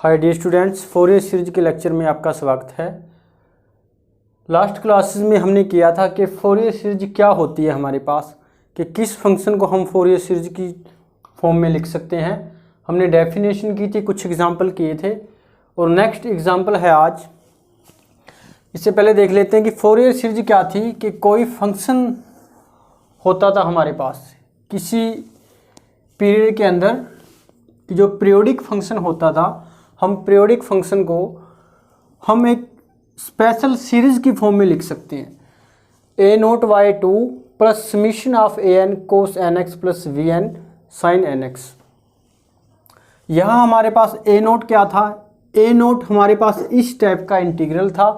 हाय dear students, Fourier series के lecture में आपका स्वागत है। लास्ट क्लासेस में हमने किया था कि फोरियर सीरीज क्या होती है हमारे पास, कि किस फंक्शन को हम फोरियर सीरीज की फॉर्म में लिख सकते हैं। हमने डेफिनेशन की थी, कुछ एग्जांपल किए थे और नेक्स्ट एग्जांपल है आज। इससे पहले देख लेते हैं कि फोरियर सीरीज क्या थी। कि कोई फंक्शन होता था हमारे पास किसी पीरियड के अंदर, कि जो पीरियोडिक फंक्शन होता था, हम पीरियोडिक फंक्शन को हम एक स्पेशल सीरीज की फॉर्म में लिख सकते हैं। a0/2 plus summation of an cos nx plus vn sin nx। यहाँ हमारे पास a0 क्या था? a0 हमारे पास इस टाइप का इंटीग्रल था।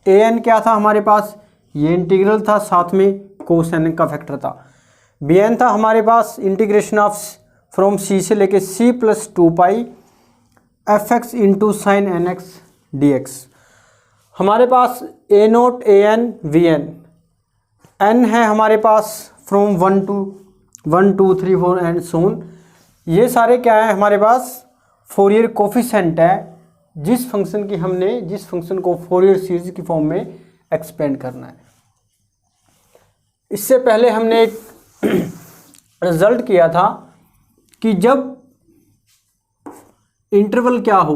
an क्या था हमारे पास? ये इंटीग्रल था, साथ में cos nx का फैक्टर था। vn था हमारे पास इंटीग्रेशन ऑफ फ्रॉम c से लेके c plus 2 fx into sine nx dx। हमारे पास a0 an vn n है हमारे पास फ्रॉम 1 to 1 2 3 4 एंड सोन। ये सारे क्या है हमारे पास? फोरियर कोफिशिएंट है जिस फंक्शन को फोरियर सीरीज की फॉर्म में एक्सपेंड करना है। इससे पहले हमने एक रिजल्ट किया था कि जब इंटरवल क्या हो,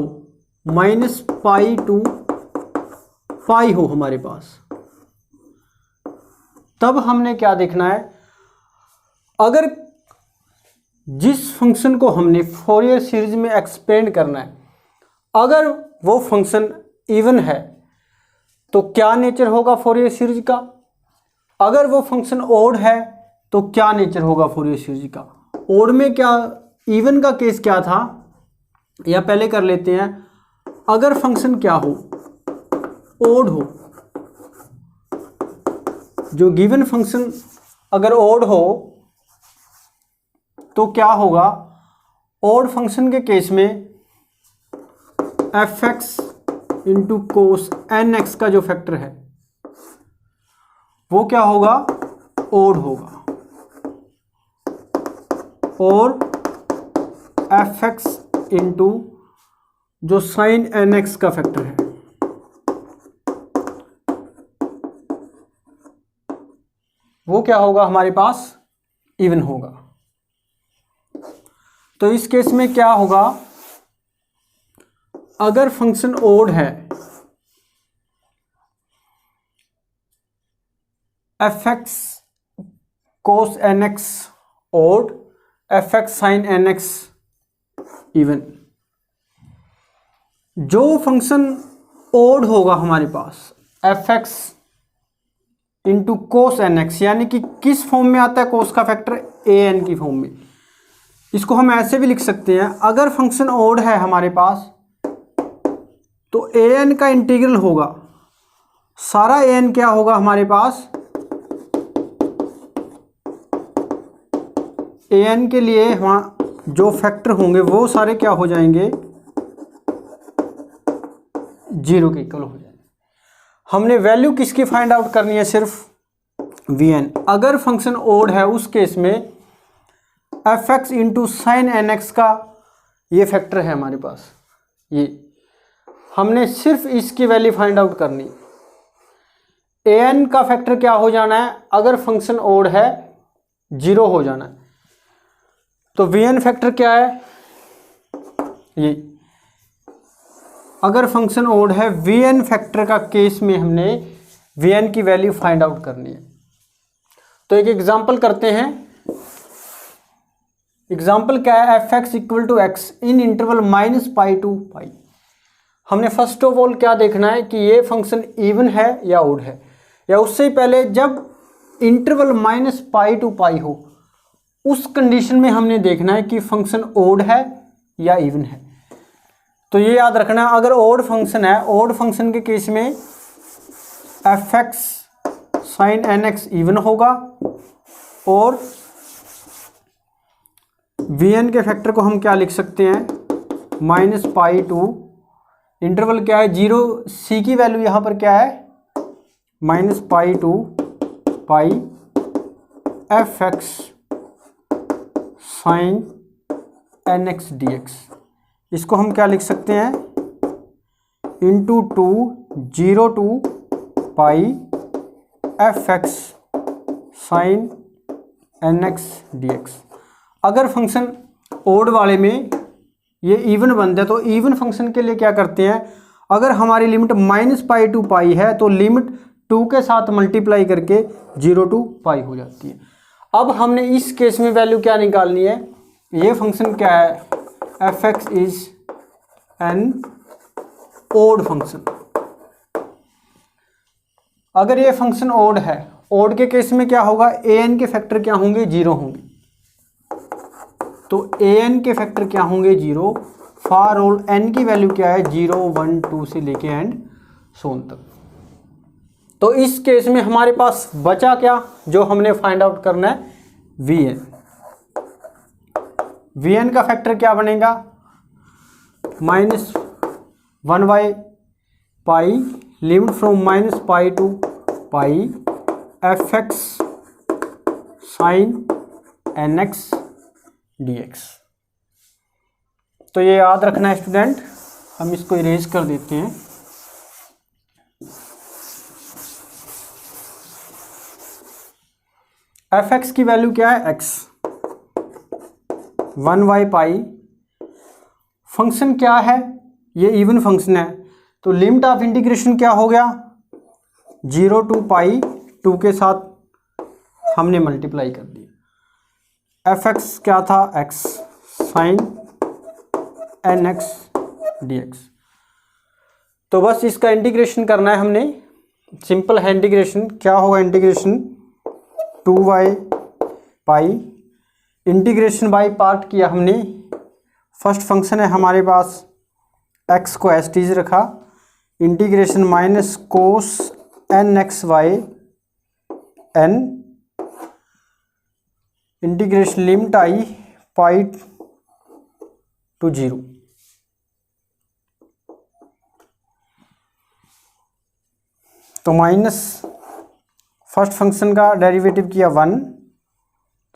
-π to π हो हमारे पास, तब हमने क्या देखना है। अगर जिस फंक्शन को हमने फोरियर सीरीज में एक्सपेंड करना है, अगर वो फंक्शन इवन है तो क्या नेचर होगा फोरियर सीरीज का। अगर वो फंक्शन ओड है तो क्या नेचर होगा फोरियर सीरीज का। ओड में क्या, इवन का केस क्या था, या पहले कर लेते हैं। अगर फंक्शन क्या हो, ओड हो, जो गिवन फंक्शन अगर ओड हो तो क्या होगा। ओड फंक्शन के केस में fx इंटू कोस nx का जो फैक्टर है वो क्या होगा, ओड होगा। और fx इंटू जो साइन nx का फैक्टर है वो क्या होगा हमारे पास, इवन होगा। तो इस केस में क्या होगा, अगर फंक्शन ओड है, fx cos nx odd, fx sin nx even. जो फंक्शन ओड होगा हमारे पास fx इंटू कोस nx, यानी कि किस फॉर्म में आता है कोस का फैक्टर, an की फॉर्म में। इसको हम ऐसे भी लिख सकते हैं, अगर फंक्शन ओड है हमारे पास तो an का इंटीग्रल होगा, सारा an क्या होगा हमारे पास, an के लिए वहाँ जो फैक्टर होंगे वो सारे क्या हो जाएंगे, 0 के इक्वल हो जाएंगे। हमने वैल्यू किसकी फाइंड आउट करनी है, सिर्फ vn। अगर फंक्शन ओड है उस केस में fx इंटू साइन nx का ये फैक्टर है हमारे पास, ये हमने सिर्फ इसकी वैल्यू फाइंड आउट करनी। an का फैक्टर क्या हो जाना है, अगर फंक्शन ओड है 0 हो जाना है। तो vn फैक्टर क्या है, ये अगर फंक्शन ओड है vn फैक्टर का केस में हमने vn की वैल्यू फाइंड आउट करनी है। तो एक एग्जांपल करते हैं। एग्जांपल क्या है, fx equal to x in interval -π to π। हमने फर्स्ट ऑफ ऑल क्या देखना है कि ये फंक्शन इवन है या ओड है, या उससे पहले जब इंटरवल -π to π हो उस कंडीशन में हमने देखना है कि फंक्शन ओड है या इवन है। तो ये याद रखना, अगर ओड फंक्शन है, ओड फंक्शन के केस में fx sin nx इवन होगा और vn के फैक्टर को हम क्या लिख सकते हैं, -π to इंटरवल क्या है 0, c की वैल्यू यहाँ पर क्या है, -π to π fx sin nx dx। इसको हम क्या लिख सकते हैं, into 2 0 to pi f x sine n x d x. अगर फंक्शन ओड वाले में ये इवन बनता है तो इवन फंक्शन के लिए क्या करते हैं, अगर हमारी लिमिट -पाई टू पाई है तो लिमिट 2 के साथ मल्टीप्लाई करके 0 टू पाई हो जाती है। अब हमने इस केस में वैल्यू क्या निकालनी है, ये फंक्शन क्या है, f x is an odd function. अगर ये फंक्शन ओड है, ओड के केस में क्या होगा, ए एन के फैक्टर क्या होंगे, 0 होंगे। तो ए एन के फैक्टर क्या होंगे, 0। फॉर ऑल एन की वैल्यू क्या है, 0 1 2 से लेके एंड सोन तक। तो इस केस में हमारे पास बचा क्या, जो हमने फाइंड आउट करना है, वी एन। वी एन का फैक्टर क्या बनेगा, -1 पाई लिमिट फ्रॉम -पाई to pi f x sine n x d x. तो ये याद रखना है स्टूडेंट, हम इसको इरेज कर देते हैं। एफ एक्स की वैल्यू क्या है, एक्स। 1 पाई फंक्शन क्या है, ये इवन फंक्शन है, तो लिमिट ऑफ इंटीग्रेशन क्या हो गया, 0 टू पाई, 2 के साथ हमने मल्टीप्लाई कर दिया। एफ एक्स क्या था, x sine n x d x. तो बस इसका इंटीग्रेशन करना है हमने, सिंपल है इंटीग्रेशन। क्या होगा integration, 2y pi, integration by part किया हमने। फर्स्ट फंक्शन है हमारे पास, x को एस टीज रखा, integration minus cos n x y n, integration limit आई पाई टू 0। तो माइनस फर्स्ट फंक्शन का डेरिवेटिव किया 1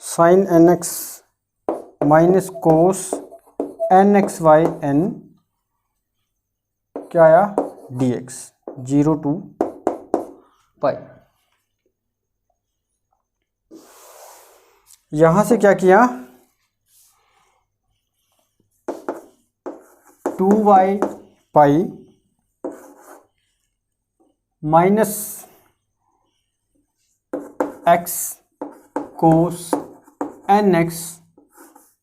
sine n x minus cos n x y n, क्या आया, डी एक्स 0 टू पाई। यहां से क्या किया, 2y pi minus x cos n x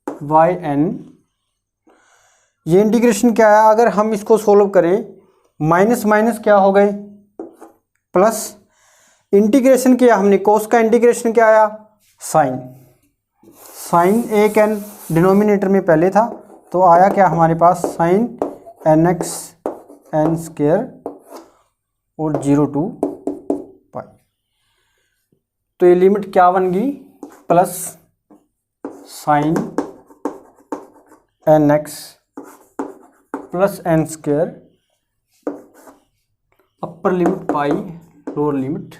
y N. ये इंटीग्रेशन क्या है, अगर हम इसको सोल्व करें, माइनस माइनस क्या हो गए, प्लस इंटीग्रेशन किया हमने, कोस का इंटीग्रेशन क्या आया, साइन। साइन एक एन डिनोमिनेटर में पहले था, तो आया क्या हमारे पास, sine n x n square और 0 टू पाई। तो ये लिमिट क्या बन गई, plus sine n x plus n square, upper limit pi, lower limit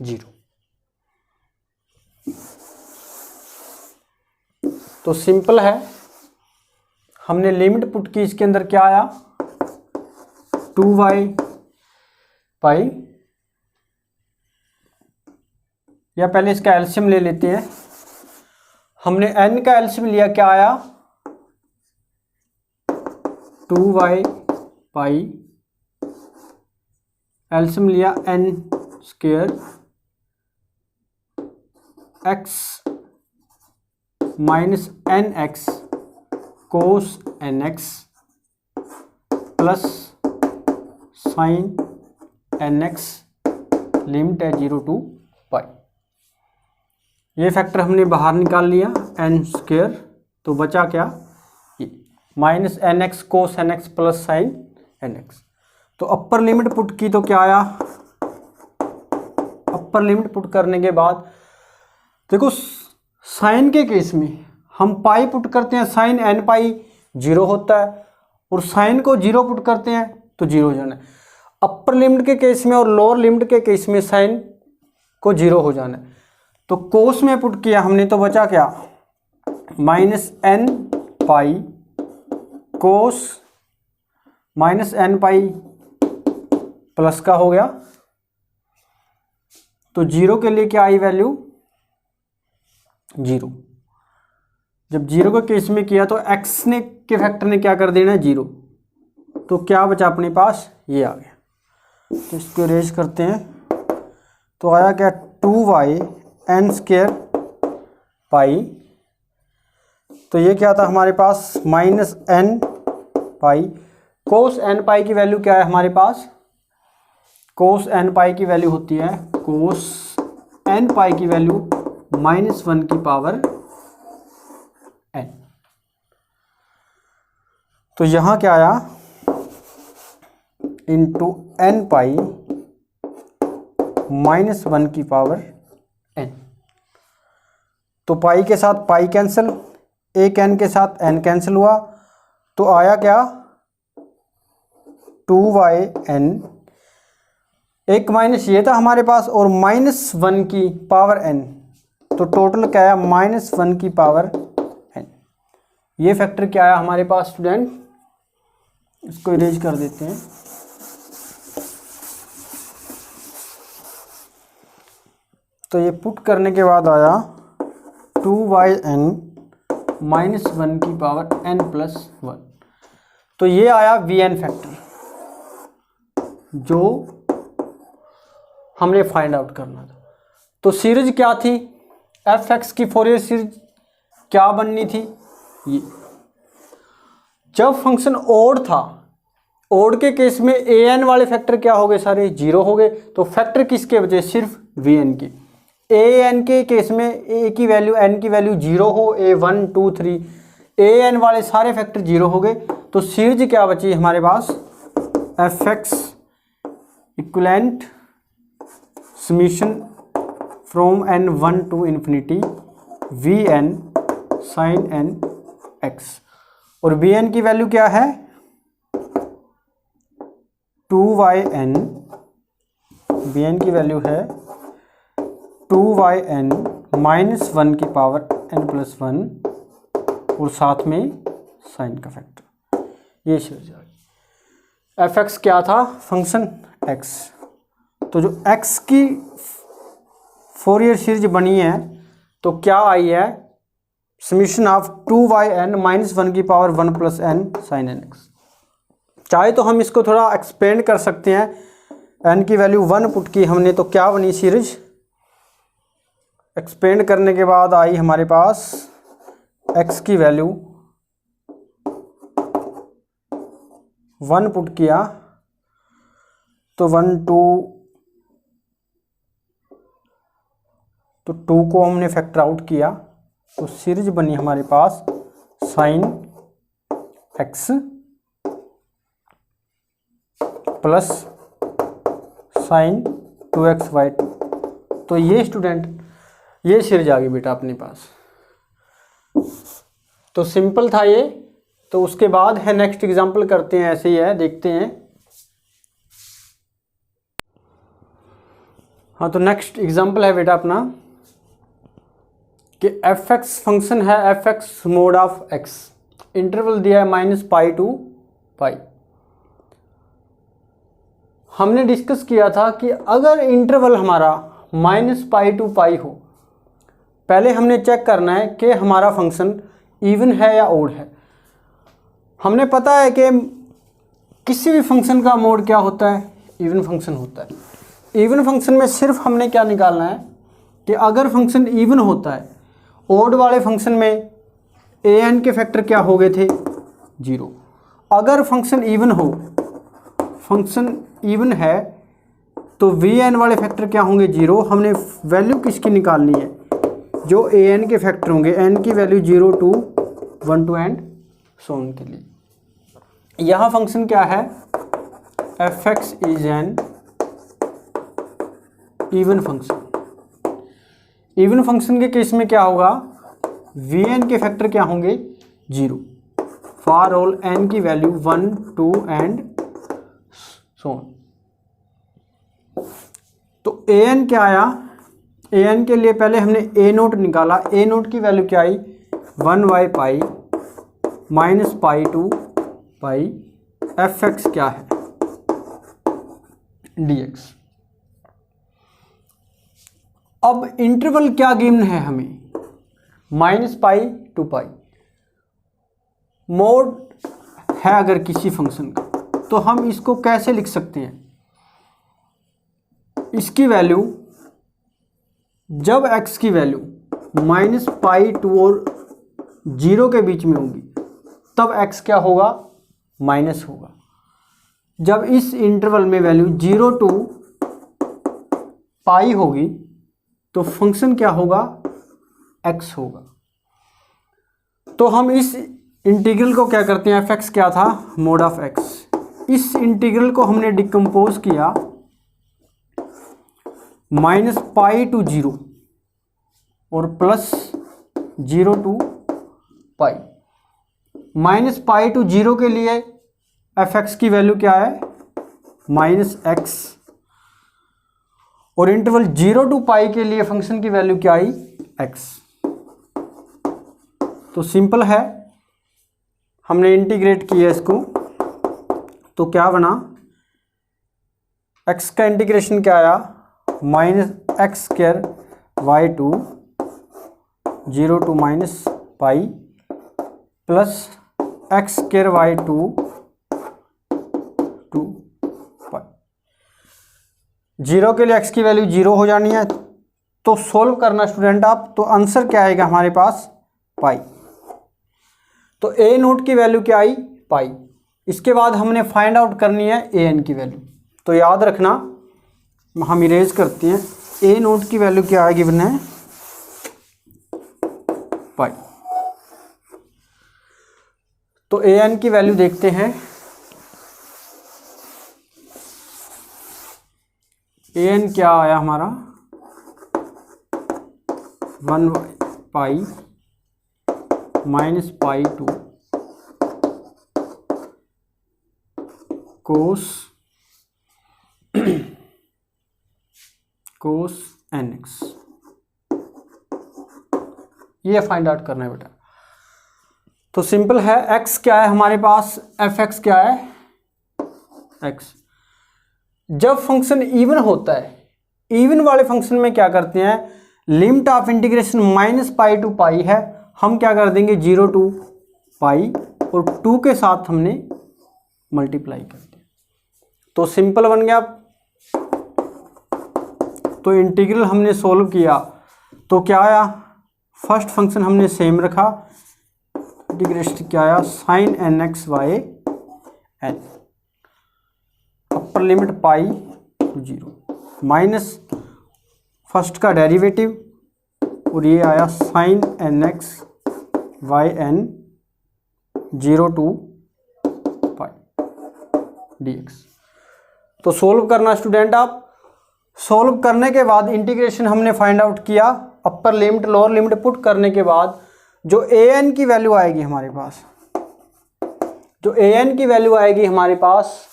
0। तो सिंपल है, हमने लिमिट पुट की, इसके अंदर क्या आया, 2y पाई, या पहले इसका एलसीएम ले लेते हैं। हमने n का एलसीएम लिया, क्या आया, 2y पाई, एलसीएम लिया n स्क्वायर x minus n x cos n x plus sine n x, limit है 0 टू पाई। ये फैक्टर हमने बाहर निकाल लिया, एन स्क्वायर, तो बचा क्या, minus n x cos n x plus sine n x. तो अपर लिमिट पुट की, तो क्या आया, अपर लिमिट पुट करने के बाद देखो, साइन के केस में हम पाई पुट करते हैं, साइन एन पाई 0 होता है, और साइन को 0 पुट करते हैं तो 0 हो जाना है। अपर लिमिट के केस में और लोअर लिमिट के केस में साइन को 0 हो जाना है। तो कोस में पुट किया हमने, तो बचा क्या, minus n pi cos minus n pi plus का हो गया, तो 0 के लिए क्या आई वैल्यू 0। जब 0 के केस में किया तो x ने के फैक्टर ने क्या कर देना है 0, तो क्या बचा अपने पास ये आ गया। तो इसको इरेज करते हैं, तो आया क्या 2y n² पाई, तो ये क्या था हमारे पास -n पाई। कोस n पाई की वैल्यू क्या है हमारे पास, कोस n पाई की वैल्यू होती है, कोस n पाई की वैल्यू -1 की पावर n। तो यहाँ क्या आया इंटू n पाई -1 की पावर n। तो पाई के साथ पाई कैंसिल, एक n के साथ n कैंसिल हुआ, तो आया क्या 2yn, एक माइनस ये था हमारे पास और -1 की पावर n, तो टोटल क्या आया -1 की पावर n। ये फैक्टर क्या आया हमारे पास स्टूडेंट, इसको इरेज कर देते हैं। तो ये पुट करने के बाद आया 2yn -1 की पावर n+1। तो ये आया vn फैक्टर जो हमने फाइंड आउट करना था। तो सीरीज क्या थी, fx की फोरियर सीरीज क्या बननी थी, ये जब फंक्शन ओड था, ओड के केस में an वाले फैक्टर क्या हो गए, सारे 0 हो गए। तो फैक्टर किसके बचे, सिर्फ vn के। an के केस में a की वैल्यू n की वैल्यू 0 हो, a1 2 3, an वाले सारे फैक्टर 0 हो गए। तो सीरीज क्या बची हमारे पास, fx equivalent summation from n1 to infinity vn sin n x, और vn की वैल्यू क्या है 2yn, vn की वैल्यू है 2yn -1 की पावर n+1 और साथ में साइन का फैक्टर, ये सीरीज आ गई। fx क्या था फंक्शन x, तो जो x की फोरियर सीरीज बनी है तो क्या आई है समीशन ऑफ 2yn -1 की पावर 1 + n sin nx। चाहे तो हम इसको थोड़ा एक्सपेंड कर सकते हैं, n की वैल्यू 1 पुट की हमने, तो क्या बनी सीरीज, एक्सपेंड करने के बाद आई हमारे पास x की वैल्यू 1 पुट किया, तो 1 2, तो 2 को हमने फैक्टर आउट किया, तो सीरीज बनी हमारे पास sin x plus sin 2x/2। तो ये स्टूडेंट ये सीरीज आ गई बेटा अपने पास। तो सिंपल था ये। तो उसके बाद है नेक्स्ट एग्जांपल करते हैं, ऐसे ही है, देखते हैं। हाँ, तो नेक्स्ट एग्जांपल है बेटा अपना कि fx फंक्शन है, fx mode of x, interval दिया है -π to π। हमने डिस्कस किया था कि अगर इंटरवल हमारा -π to π हो, पहले हमने चेक करना है कि हमारा फंक्शन इवन है या ओड है। हमने पता है कि किसी भी फंक्शन का मोड क्या होता है, इवन फंक्शन होता है। इवन फंक्शन में सिर्फ हमने क्या निकालना है कि अगर फंक्शन इवन होता है, ओड वाले फंक्शन में an के फैक्टर क्या हो गए थे 0। अगर फंक्शन इवन हो, फंक्शन इवन है, तो vn वाले फैक्टर क्या होंगे 0। हमने वैल्यू किसकी निकालनी है, जो an के फैक्टर होंगे, n की value 0 to 1 to and so on के लिए। यहाँ फंक्शन क्या है, fx is an even function. Even function के केस में क्या होगा, vn के फैक्टर क्या होंगे 0 फॉर ऑल n की वैल्यू 1 2 एंड सो ऑन। तो an क्या आया, an के लिए पहले हमने a0 निकाला, a0 की वैल्यू क्या आई 1/π -π to π। fx क्या है dx। अब इंटरवल क्या गिवन है हमें, -π to π। मोड है अगर किसी फंक्शन का तो हम इसको कैसे लिख सकते हैं, इसकी वैल्यू जब x की वैल्यू -π टू और 0 के बीच में होगी तब x क्या होगा, माइनस होगा। जब इस इंटरवल में वैल्यू 0 to π होगी तो फंक्शन क्या होगा, x होगा। तो हम इस इंटीग्रल को क्या करते हैं, f(x) क्या था, मोड ऑफ x। इस इंटीग्रल को हमने डिकम्पोज किया -π to 0 और +0 to π। -π to 0 के लिए f(x) की वैल्यू क्या है, -x, और इंटरवल 0 to π के लिए फंक्शन की वैल्यू क्या आई, x। तो सिंपल है, हमने इंटीग्रेट किया इसको तो क्या बना, x का इंटीग्रेशन क्या आया, -x² y2 0 to -π plus x² y2 2 π। 0 के लिए x की वैल्यू 0 हो जानी है, तो सोल्व करना स्टूडेंट आप, तो आंसर क्या आएगा हमारे पास, पाई। तो ए नोट की वैल्यू क्या आई, पाई। इसके बाद हमने फाइंड आउट करनी है ए एन की वैल्यू। तो याद रखना, हम इरेज करते हैं, ए नोट की वैल्यू क्या है, गिवन है पाई। तो ए एन की वैल्यू देखते हैं, ए एन क्या आया हमारा, 1π -π to cos nx। ये फाइंड आउट करना है बेटा। तो सिंपल है, x क्या है हमारे पास, f(x) क्या है, x। जब फंक्शन इवन होता है, इवन वाले फंक्शन में क्या करते हैं, लिमिट ऑफ इंटीग्रेशन -π to π है, हम क्या कर देंगे 0 to π और 2 के साथ हमने मल्टीप्लाई कर दिया, तो सिंपल बन गया। तो इंटीग्रल हमने सोल्व किया तो क्या आया, फर्स्ट फंक्शन हमने सेम रखा, इंटीग्रेशन क्या आया, sin nx बाय n, upper limit π to 0 minus first का डेरिवेटिव और ये आया sin nx बाय n 0 to π dx। तो सोल्व करना स्टूडेंट आप, सोल्व करने के बाद इंटीग्रेशन हमने फाइंड आउट किया, upper limit lower limit put करने के बाद जो ए एन की वैल्यू आएगी हमारे पास, जो ए एन की वैल्यू आएगी हमारे पास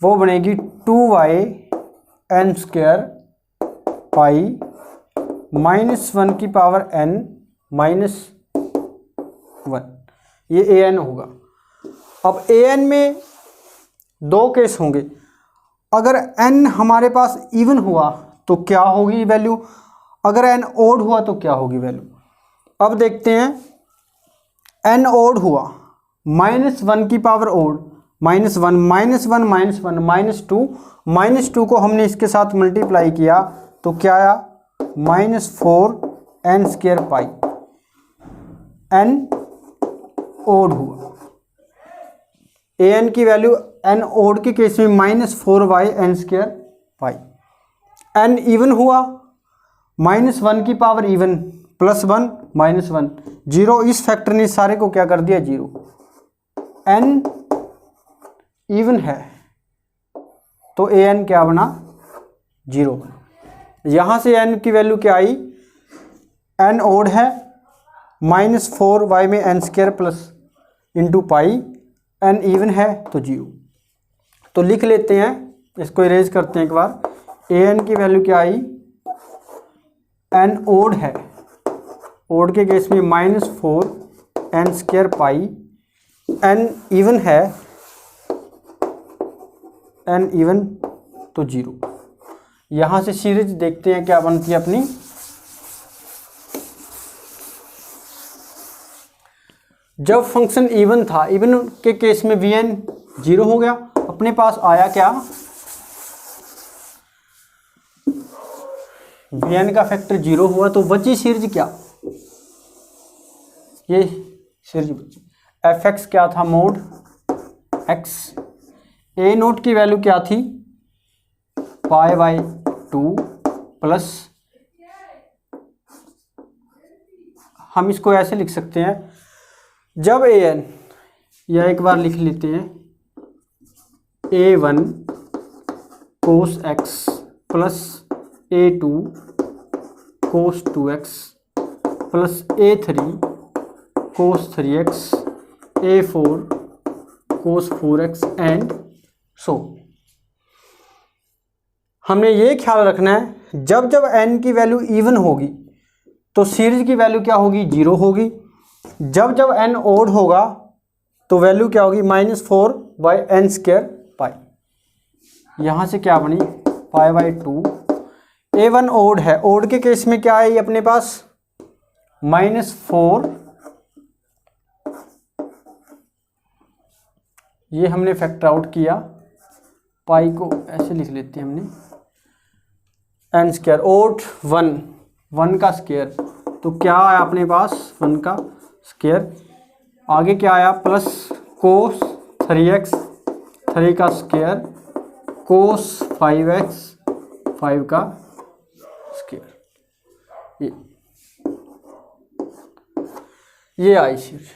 वो बनेगी 2yn² पाई -1 की पावर n -1, ये ए एन होगा। अब ए एन में दो केस होंगे, अगर n हमारे पास इवन हुआ तो क्या होगी वैल्यू, अगर n ओड हुआ तो क्या होगी वैल्यू। अब देखते हैं, n ओड हुआ, -1 की पावर ओड, -1 -1 -2 को हमने इसके साथ मल्टीप्लाई किया तो क्या आया, -4n² पाई, n ओड हुआ। ए एन की वैल्यू n ओड के केस में -4yn² पाई। n इवन हुआ, -1 की पावर इवन +1 -1 0, इस फैक्टर ने सारे को क्या कर दिया 0। n इवन है तो ए एन क्या बना, 0 बना। यहाँ से n की वैल्यू क्या आई, n ओड है, -4y में n² plus into pi, n even है तो 0। तो लिख लेते हैं, इसको इरेज करते हैं एक बार, ए एन की वैल्यू क्या आई, n ओड है, ओड के केस में -4n² पाई, n इवन है, n इवन तो 0। यहाँ से सीरीज देखते हैं क्या बनती है अपनी। जब फंक्शन इवन था, इवन के केस में Vn 0 हो गया, अपने पास आया क्या, Vn का फैक्टर 0 हुआ, तो बची सीरीज क्या, ये सीरीज बची fx क्या था, मोड x, a नोट की वैल्यू क्या थी, π/2 प्लस, हम इसको ऐसे लिख सकते हैं, जब an, या एक बार लिख लेते हैं, a1 cos x plus a2 cos 2x plus a3 cos 3x, a4 cos 4x and so. हमने ये ख्याल रखना है, जब जब n की वैल्यू इवन होगी तो सीरीज की वैल्यू क्या होगी, 0 होगी। जब जब n ओड होगा तो वैल्यू क्या होगी, -4/n² पाई। यहाँ से क्या बनी, π/2। a1 ओड है, ओड के केस में क्या है ये अपने पास, -4, ये हमने फैक्टर आउट किया, पाई को ऐसे लिख लेते हैं हमने, n², ओड 1 का स्क्वायर, तो क्या आया अपने पास 1 का स्क्वायर, आगे क्या आया प्लस cos 3x 3 का स्क्वायर, cos 5x 5 का स्क्वायर, ये आई सीरीज।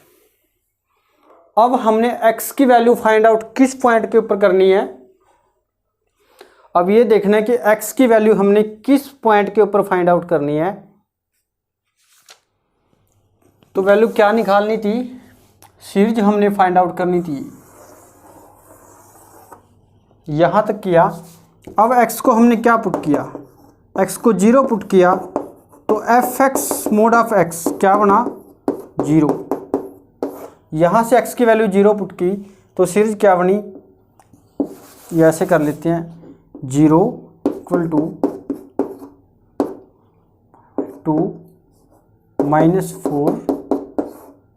अब हमने x की वैल्यू फाइंड आउट किस पॉइंट के ऊपर करनी है, अब ये देखना है कि x की वैल्यू हमने किस पॉइंट के ऊपर फाइंड आउट करनी है। तो वैल्यू क्या निकालनी थी, सीरीज हमने फाइंड आउट करनी थी, यहां तक किया। अब x को हमने क्या पुट किया, x को 0 पुट किया, तो fx मोड ऑफ x क्या बना, 0। यहाँ से x की वैल्यू 0 पुट की तो सीरीज क्या बनी, ये ऐसे कर लेते हैं, 0 = 2 -4,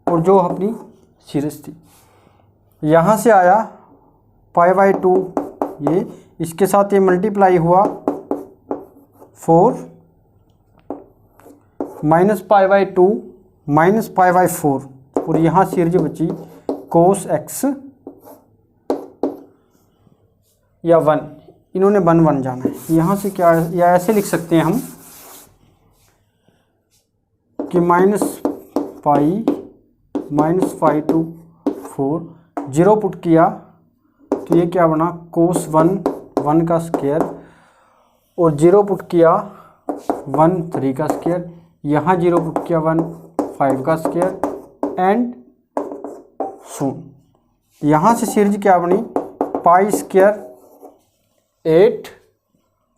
और जो अपनी सीरीज थी, यहाँ से आया π/2, ये इसके साथ ये मल्टीप्लाई हुआ 4 -π/2 -π/4, और यहाँ सीरीज बची cos x या 1, इन्होंने 1 जाना है। यहाँ से क्या, या ऐसे लिख सकते हैं हम कि -π/2 4, 0 पुट किया तो ये क्या बना, cos 1 का स्क्वायर, और 0 पुट किया 1 3 का स्क्वायर, यहाँ 0 पुट किया 1 5 का स्क्वायर एंड सो। यहाँ से सीरीज क्या बनी, π² 8,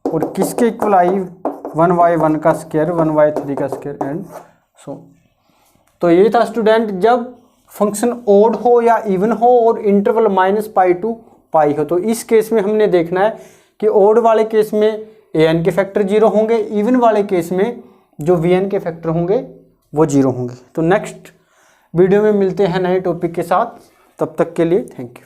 और किसके इक्वल आई, 1/1 का स्क्वायर 1/3 का स्क्वायर एंड सो। तो ये था स्टूडेंट, जब फंक्शन ओड हो या इवन हो और इंटरवल -π to π हो, तो इस केस में हमने देखना है कि ओड वाले केस में an के फैक्टर 0 होंगे, इवन वाले केस में जो vn के फैक्टर होंगे वो 0 होंगे। तो नेक्स्ट वीडियो में मिलते हैं नए टॉपिक के साथ, तब तक के लिए थैंक यू।